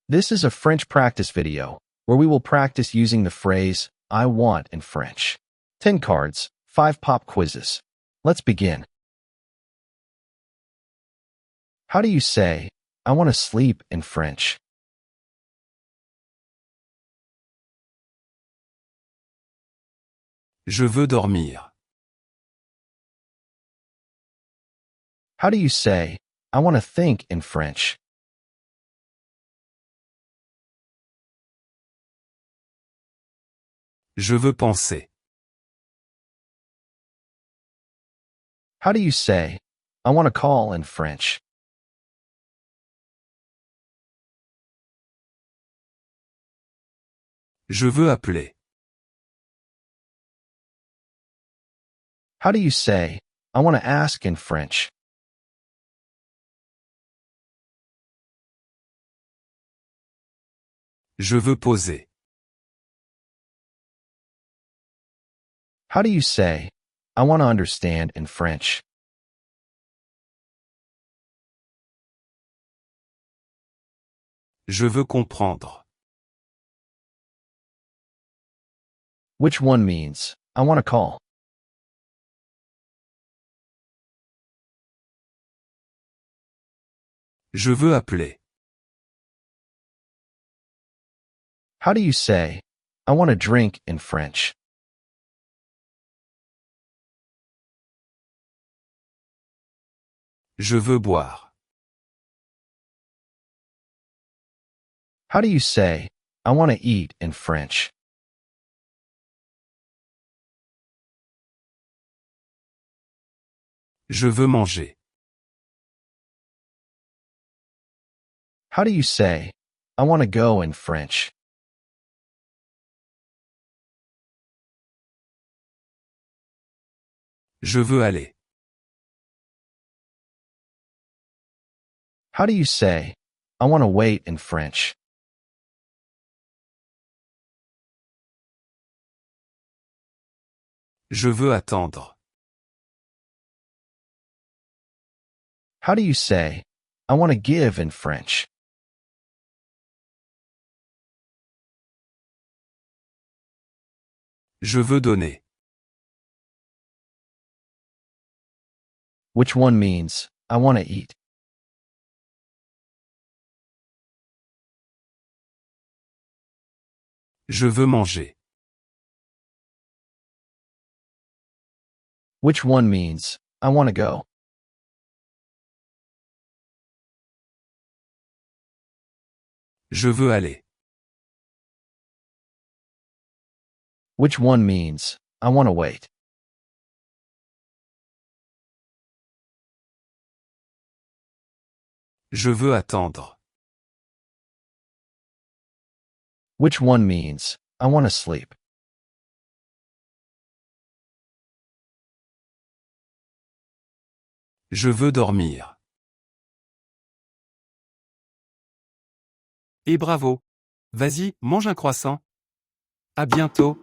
This is a French practice video where we will practice using the phrase I want in French. 10 cards, 5 pop quizzes. Let's begin. How do you say I want to sleep in French? Je veux dormir. How do you say I want to think in French? Je veux penser. How do you say I want to call in French? Je veux appeler. How do you say I want to ask in French? Je veux poser. How do you say I want to understand in French? Je veux comprendre. Which one means I want to call? Je veux appeler. How do you say I want to drink in French? Je veux boire. How do you say I want to eat in French? Je veux manger. How do you say I want to go in French? Je veux aller. How do you say I want to wait in French? Je veux attendre. How do you say I want to give in French? Je veux donner. Which one means I want to eat? Je veux manger. Which one means I want to go? Je veux aller. Which one means I want to wait? Je veux attendre. Which one means I want to sleep? Je veux dormir. Et bravo! Vas-y, mange un croissant. À bientôt!